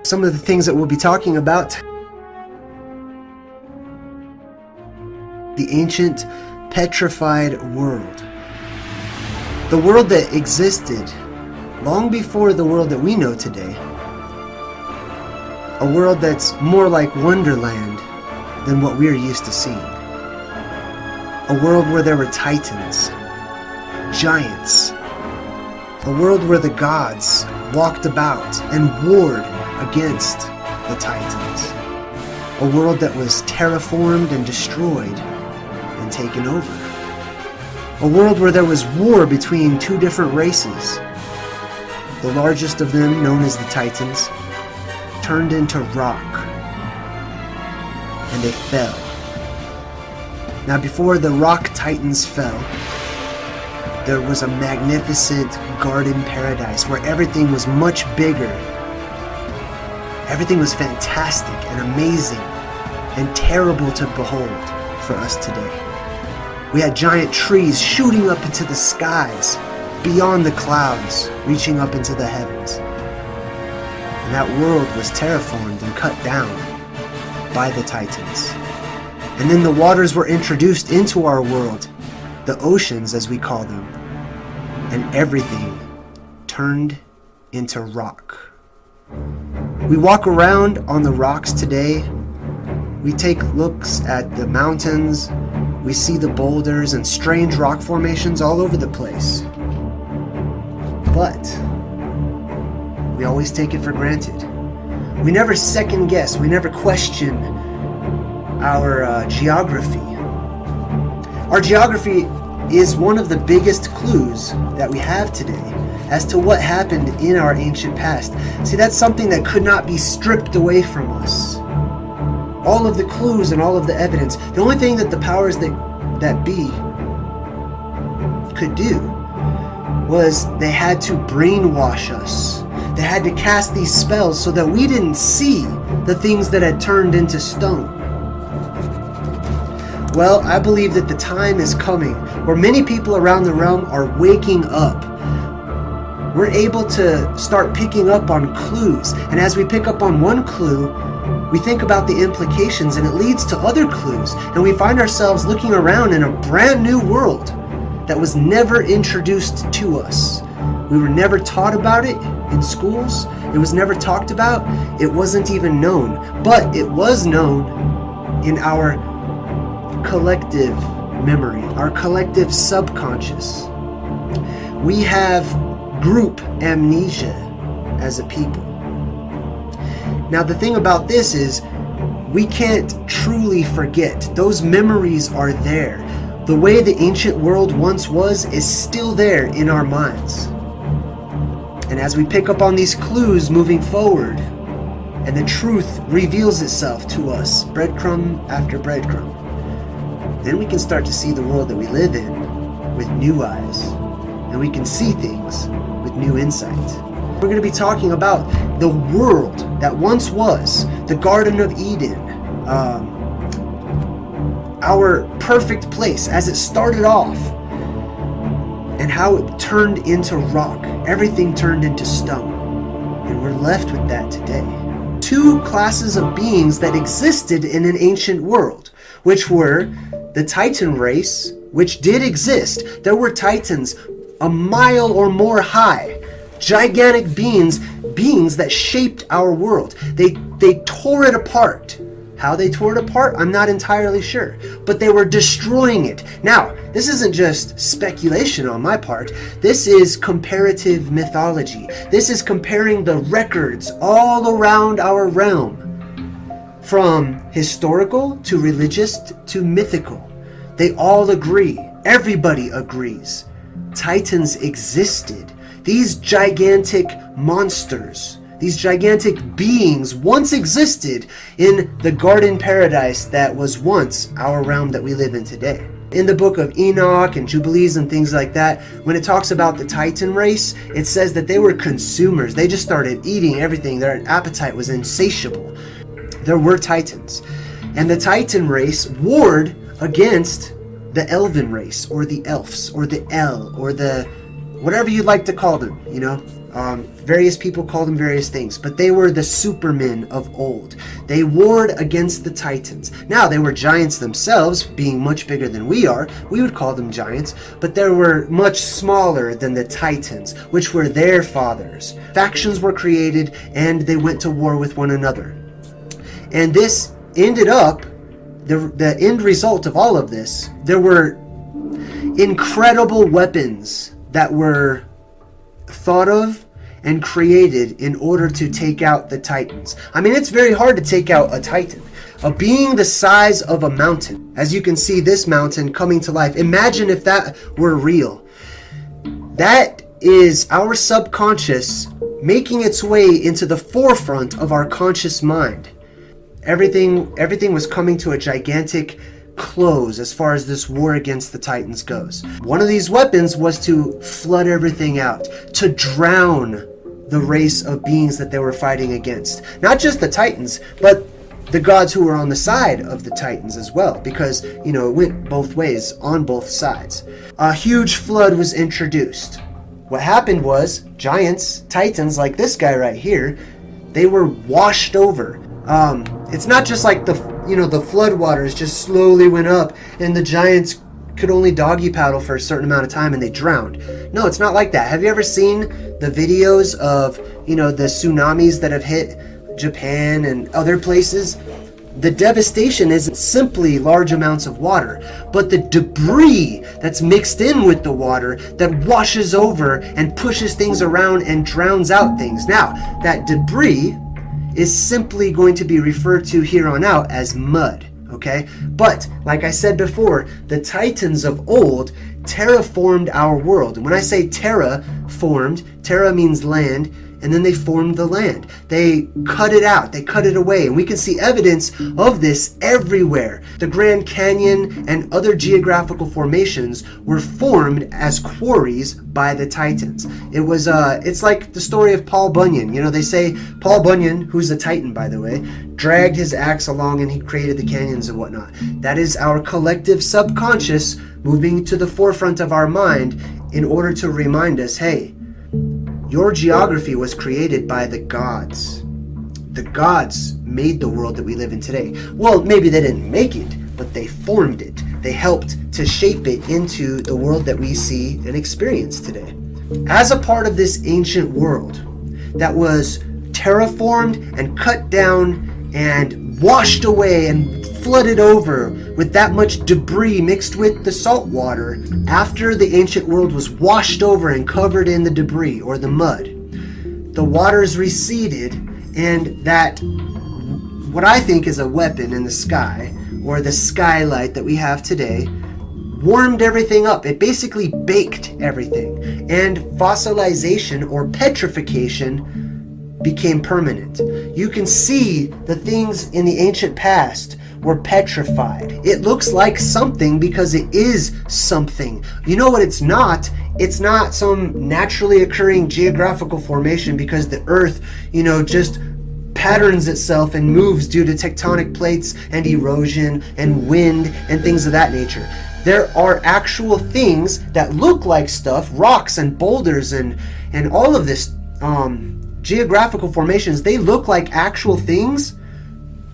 some of the things that we'll be talking about. The ancient petrified world. The world that existed long before the world that we know today. A world that's more like Wonderland than what we're used to seeing. A world where there were titans, giants. A world where the gods walked about and warred against the titans. A world that was terraformed and destroyed and taken over. A world where there was war between two different races. The largest of them, known as the Titans, turned into rock, and they fell. Now, before the rock titans fell, there was a magnificent garden paradise where everything was much bigger. Everything was fantastic and amazing and terrible to behold for us today. We had giant trees shooting up into the skies, beyond the clouds, reaching up into the heavens. And that world was terraformed and cut down by the Titans. And then the waters were introduced into our world, the oceans as we call them, and everything turned into rock. We walk around on the rocks today. We take looks at the mountains. We see the boulders and strange rock formations all over the place. But we always take it for granted. We never second guess. We never question our geography. Our geography is one of the biggest clues that we have today as to what happened in our ancient past. See, that's something that could not be stripped away from us. All of the clues and all of the evidence. The only thing that the powers that be could do was they had to brainwash us. They had to cast these spells so that we didn't see the things that had turned into stone. Well, I believe that the time is coming where many people around the realm are waking up. We're able to start picking up on clues. And as we pick up on one clue, we think about the implications and it leads to other clues. And we find ourselves looking around in a brand new world that was never introduced to us. We were never taught about it in schools. It was never talked about. It wasn't even known. But it was known in our collective memory, our collective subconscious. We have group amnesia as a people. Now, the thing about this is we can't truly forget. Those memories are there. The way the ancient world once was is still there in our minds. And as we pick up on these clues moving forward, and the truth reveals itself to us, breadcrumb after breadcrumb, then we can start to see the world that we live in with new eyes, and we can see things with new insight. We're going to be talking about the world that once was, the Garden of Eden, our perfect place as it started off, and how it turned into rock. Everything turned into stone, and we're left with that today. Two classes of beings that existed in an ancient world, which were the Titan race, which did exist. There were Titans a mile or more high, gigantic beings that shaped our world. They tore it apart. How they tore it apart, I'm not entirely sure, but they were destroying it. Now, this isn't just speculation on my part. This is comparative mythology. This is comparing the records all around our realm, from historical to religious to mythical. They all agree. Everybody agrees. Titans existed. These gigantic monsters, these gigantic beings once existed in the garden paradise that was once our realm that we live in today. In the book of Enoch and Jubilees and things like that, when it talks about the Titan race, it says that they were consumers. They just started eating everything. Their appetite was insatiable. There were Titans. And the Titan race warred against the Elven race, or the Elves, or the El, or the whatever you'd like to call them, Various people call them various things, but they were the supermen of old. They warred against the Titans. Now, they were giants themselves, being much bigger than we are. We would call them giants, but they were much smaller than the Titans, which were their fathers. Factions were created, and they went to war with one another. And this ended up, the end result of all of this, there were incredible weapons that were thought of and created in order to take out the Titans. I mean, it's very hard to take out a Titan. A being the size of a mountain. As you can see, this mountain coming to life. Imagine if that were real. That is our subconscious making its way into the forefront of our conscious mind. Everything was coming to a gigantic close as far as this war against the Titans goes. One of these weapons was to flood everything out, to drown the race of beings that they were fighting against. Not just the Titans, but the gods who were on the side of the Titans as well, because, it went both ways on both sides. A huge flood was introduced. What happened was, giants, Titans like this guy right here, they were washed over. It's not just like the flood waters just slowly went up and the giants could only doggy paddle for a certain amount of time and they drowned. No, it's not like that. Have you ever seen the videos of, the tsunamis that have hit Japan and other places? The devastation isn't simply large amounts of water, but the debris that's mixed in with the water that washes over and pushes things around and drowns out things. Now, that debris is simply going to be referred to here on out as mud, okay? But, like I said before, the Titans of old terraformed our world. And when I say terraformed, terra means land, and then they formed the land. They cut it out, they cut it away, and we can see evidence of this everywhere. The Grand Canyon and other geographical formations were formed as quarries by the Titans. It's like the story of Paul Bunyan. They say Paul Bunyan, who's a Titan by the way, dragged his axe along and he created the canyons and whatnot. That is our collective subconscious moving to the forefront of our mind in order to remind us, hey, your geography was created by the gods. The gods made the world that we live in today. Well, maybe they didn't make it, but they formed it. They helped to shape it into the world that we see and experience today. As a part of this ancient world that was terraformed and cut down and washed away and flooded over with that much debris mixed with the salt water, after the ancient world was washed over and covered in the debris or the mud, the waters receded, and that, what I think is a weapon in the sky, or the skylight that we have today, warmed everything up. It basically baked everything, and fossilization or petrification became permanent. You can see the things in the ancient past were petrified. It looks like something because it is something. You know what it's not? It's not some naturally occurring geographical formation because the earth, just patterns itself and moves due to tectonic plates and erosion and wind and things of that nature. There are actual things that look like stuff, rocks and boulders and all of this geographical formations. They look like actual things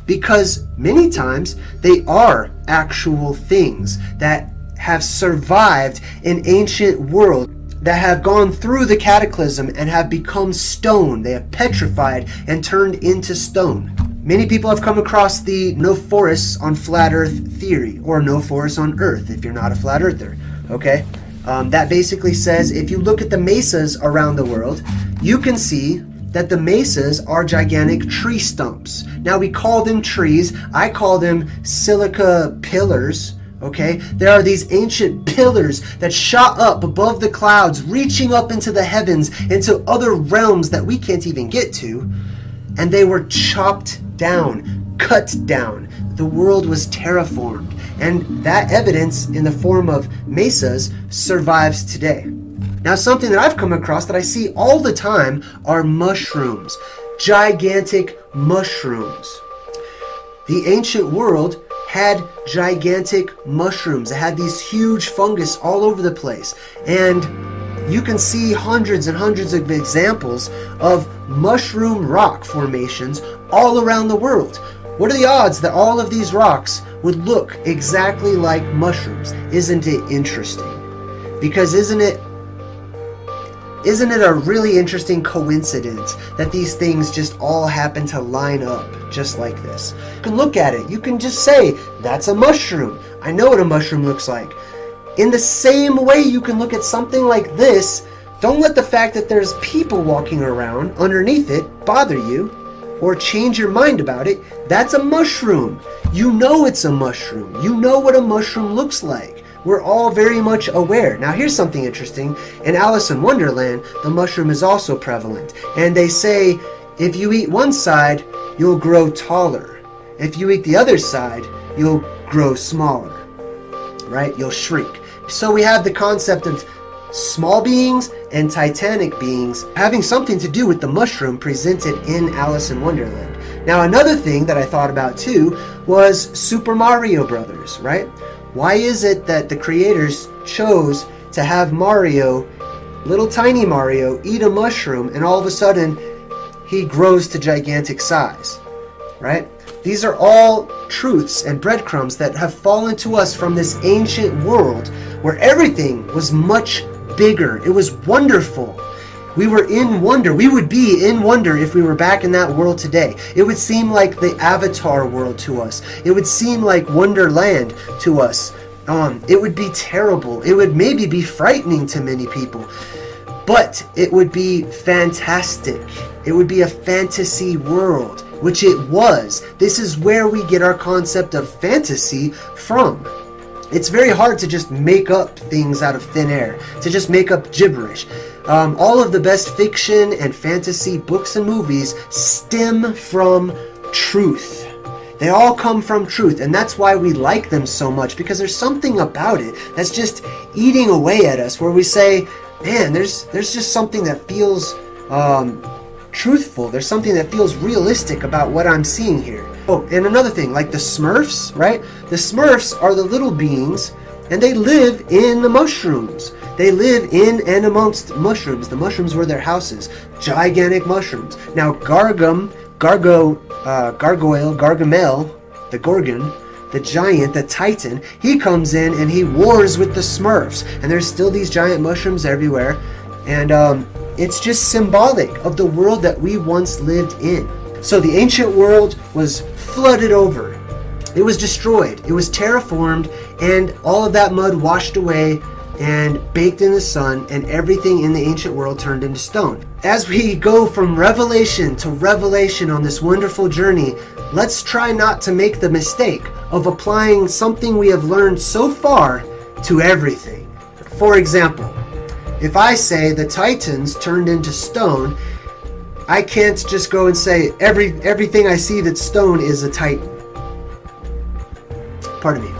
because many times they are actual things that have survived an ancient world, that have gone through the cataclysm and have become stone. They have petrified and turned into stone. Many people have come across the no forests on flat earth theory, or no forests on earth if you're not a flat earther, okay? That basically says if you look at the mesas around the world, you can see that the mesas are gigantic tree stumps. Now we call them trees. I call them silica pillars, okay? There are these ancient pillars that shot up above the clouds, reaching up into the heavens, into other realms that we can't even get to, and they were chopped down, cut down. The world was terraformed, and that evidence in the form of mesas survives today. Now, something that I've come across that I see all the time are mushrooms. Gigantic mushrooms. The ancient world had gigantic mushrooms. It had these huge fungus all over the place. And you can see hundreds and hundreds of examples of mushroom rock formations all around the world. What are the odds that all of these rocks would look exactly like mushrooms? Isn't it interesting? Because isn't it a really interesting coincidence that these things just all happen to line up just like this? You can look at it. You can just say, that's a mushroom. I know what a mushroom looks like. In the same way you can look at something like this. Don't let the fact that there's people walking around underneath it bother you or change your mind about it. That's a mushroom. You know it's a mushroom. You know what a mushroom looks like. We're all very much aware. Now here's something interesting. In Alice in Wonderland, the mushroom is also prevalent. And they say, if you eat one side, you'll grow taller. If you eat the other side, you'll grow smaller. Right? You'll shrink. So we have the concept of small beings and titanic beings having something to do with the mushroom presented in Alice in Wonderland. Now another thing that I thought about too was Super Mario Brothers, right? Why is it that the creators chose to have Mario, little tiny Mario, eat a mushroom and all of a sudden he grows to gigantic size, right? These are all truths and breadcrumbs that have fallen to us from this ancient world where everything was much bigger. It was wonderful. We were in wonder. We would be in wonder if we were back in that world today. It would seem like the Avatar world to us. It would seem like Wonderland to us. It would be terrible. It would maybe be frightening to many people. But it would be fantastic. It would be a fantasy world, which it was. This is where we get our concept of fantasy from. It's very hard to just make up things out of thin air, to just make up gibberish. All of the best fiction and fantasy books and movies stem from truth. They all come from truth, and that's why we like them so much, because there's something about it that's just eating away at us, where we say, man, there's just something that feels truthful. There's something that feels realistic about what I'm seeing here. Oh, and another thing, like the Smurfs, right? The Smurfs are the little beings, and they live in the mushrooms. They live in and amongst mushrooms. The mushrooms were their houses. Gigantic mushrooms. Now, Gargamel, the Gorgon, the giant, the Titan, he comes in and he wars with the Smurfs. And there's still these giant mushrooms everywhere. And it's just symbolic of the world that we once lived in. So the ancient world was flooded over. It was destroyed. It was terraformed, and all of that mud washed away and baked in the sun, and everything in the ancient world turned into stone. As we go from revelation to revelation on this wonderful journey, let's try not to make the mistake of applying something we have learned so far to everything. For example, if I say the Titans turned into stone, I can't just go and say everything I see that's stone is a Titan. Pardon me.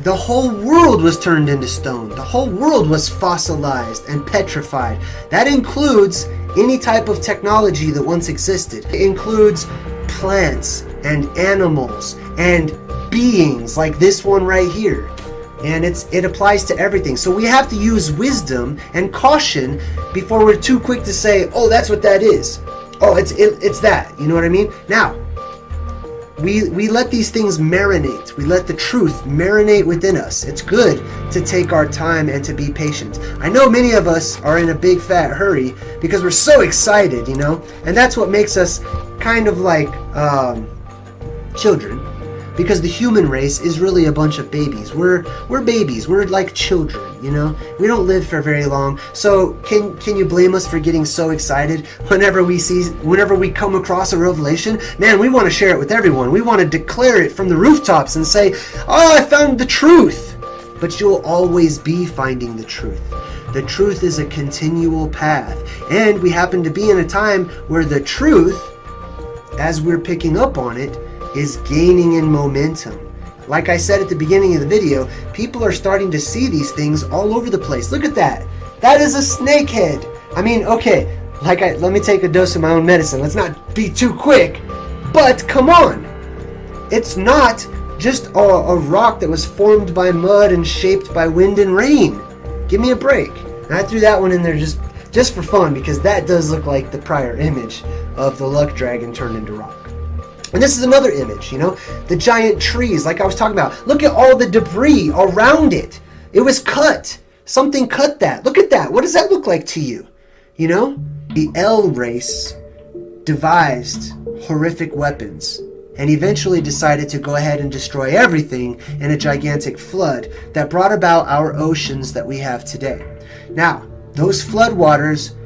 The whole world was turned into stone. The whole world was fossilized and petrified. That includes any type of technology that once existed. It includes plants and animals and beings like this one right here. And it applies to everything. So we have to use wisdom and caution before we're too quick to say, oh, that's what that is. Oh, it's that. You know what I mean? Now, we let these things marinate. We let the truth marinate within us. It's good to take our time and to be patient. I know many of us are in a big fat hurry because we're so excited, you know? And that's what makes us kind of like children. Because the human race is really a bunch of babies. We're babies. We're like children, you know? We don't live for very long. So can you blame us for getting so excited whenever we come across a revelation? Man, we want to share it with everyone. We want to declare it from the rooftops and say, oh, I found the truth. But you'll always be finding the truth. The truth is a continual path. And we happen to be in a time where the truth, as we're picking up on it, is gaining in momentum. Like I said at the beginning of the video, people are starting to see these things all over the place. Look at that. That is a snake head. I mean, okay, let me take a dose of my own medicine. Let's not be too quick. But come on. It's not just a rock that was formed by mud and shaped by wind and rain. Give me a break. And I threw that one in there just for fun, because that does look like the prior image of the luck dragon turned into rock. And this is another image, the giant trees, like I was talking about. Look at all the debris around it. It was cut. Something cut that. Look at that. What does that look like to you? The L race devised horrific weapons and eventually decided to go ahead and destroy everything in a gigantic flood that brought about our oceans that we have today. Now, those floodwaters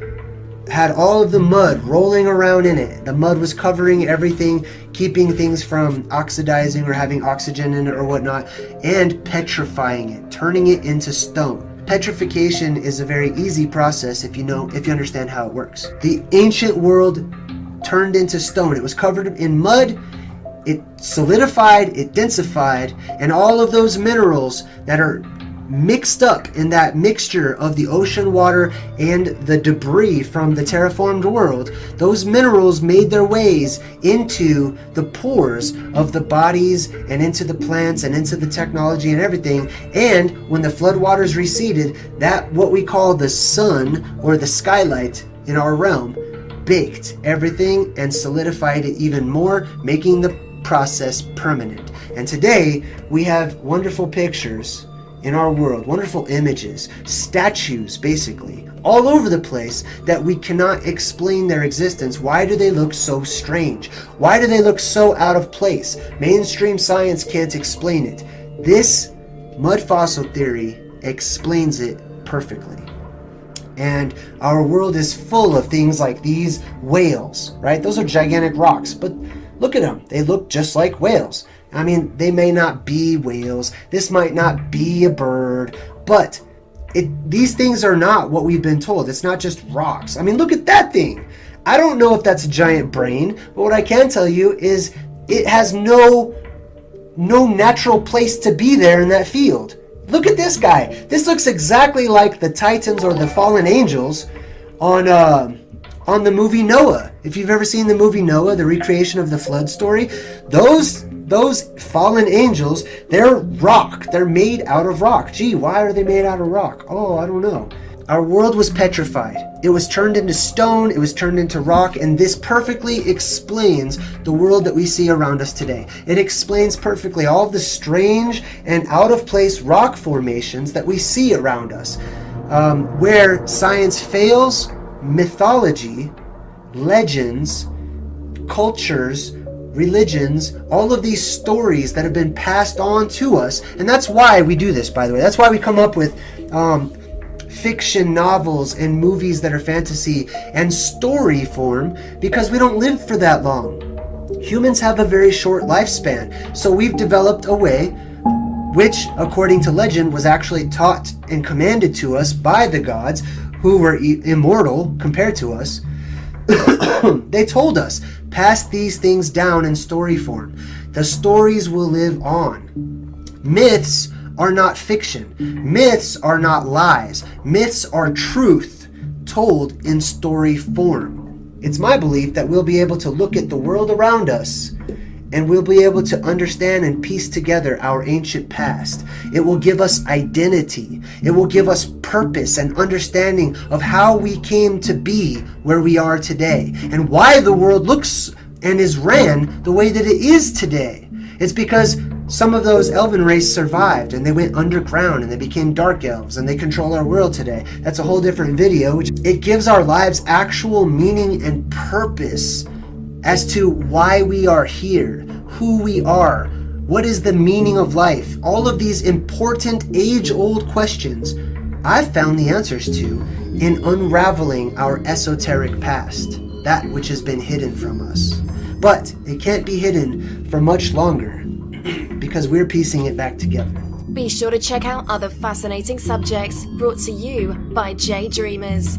had all of the mud rolling around in it. The mud was covering everything, keeping things from oxidizing or having oxygen in it or whatnot, and petrifying it, turning it into stone. Petrification is a very easy process if you understand how it works. The ancient world turned into stone. It was covered in mud, it solidified, it densified, and all of those minerals that are mixed up in that mixture of the ocean water and the debris from the terraformed world, those minerals made their ways into the pores of the bodies and into the plants and into the technology and everything. And when the floodwaters receded, that what we call the sun or the skylight in our realm baked everything and solidified it even more, making the process permanent. And today we have wonderful pictures in our world, wonderful images, statues basically, all over the place that we cannot explain their existence. Why do they look so strange? Why do they look so out of place? Mainstream science can't explain it. This mud fossil theory explains it perfectly. And our world is full of things like these whales, right? Those are gigantic rocks, but look at them. They look just like whales. I mean, they may not be whales. This might not be a bird, but these things are not what we've been told. It's not just rocks. I mean, look at that thing. I don't know if that's a giant brain, but what I can tell you is it has no natural place to be there in that field. Look at this guy. This looks exactly like the Titans or the fallen angels on the movie Noah. If you've ever seen the movie Noah, the recreation of the flood story, those fallen angels, they're rock. They're made out of rock. Gee, why are they made out of rock? Oh, I don't know. Our world was petrified. It was turned into stone, it was turned into rock, and this perfectly explains the world that we see around us today. It explains perfectly all of the strange and out-of-place rock formations that we see around us. Where science fails, mythology, legends, cultures, religions, all of these stories that have been passed on to us, and that's why we do this, by the way. That's why we come up with fiction novels and movies that are fantasy and story form, because we don't live for that long. Humans have a very short lifespan, so we've developed a way which, according to legend, was actually taught and commanded to us by the gods, who were immortal compared to us. They told us, pass these things down in story form. The stories will live on. Myths are not fiction. Myths are not lies. Myths are truth told in story form. It's my belief that we'll be able to look at the world around us and we'll be able to understand and piece together our ancient past. It will give us identity. It will give us purpose and understanding of how we came to be where we are today and why the world looks and is ran the way that it is today. It's because some of those elven race survived and they went underground and they became dark elves and they control our world today. That's a whole different video. It gives our lives actual meaning and purpose as to why we are here, who we are, what is the meaning of life. All of these important age-old questions I've found the answers to in unraveling our esoteric past, that which has been hidden from us. But it can't be hidden for much longer because we're piecing it back together. Be sure to check out other fascinating subjects brought to you by J Dreamers.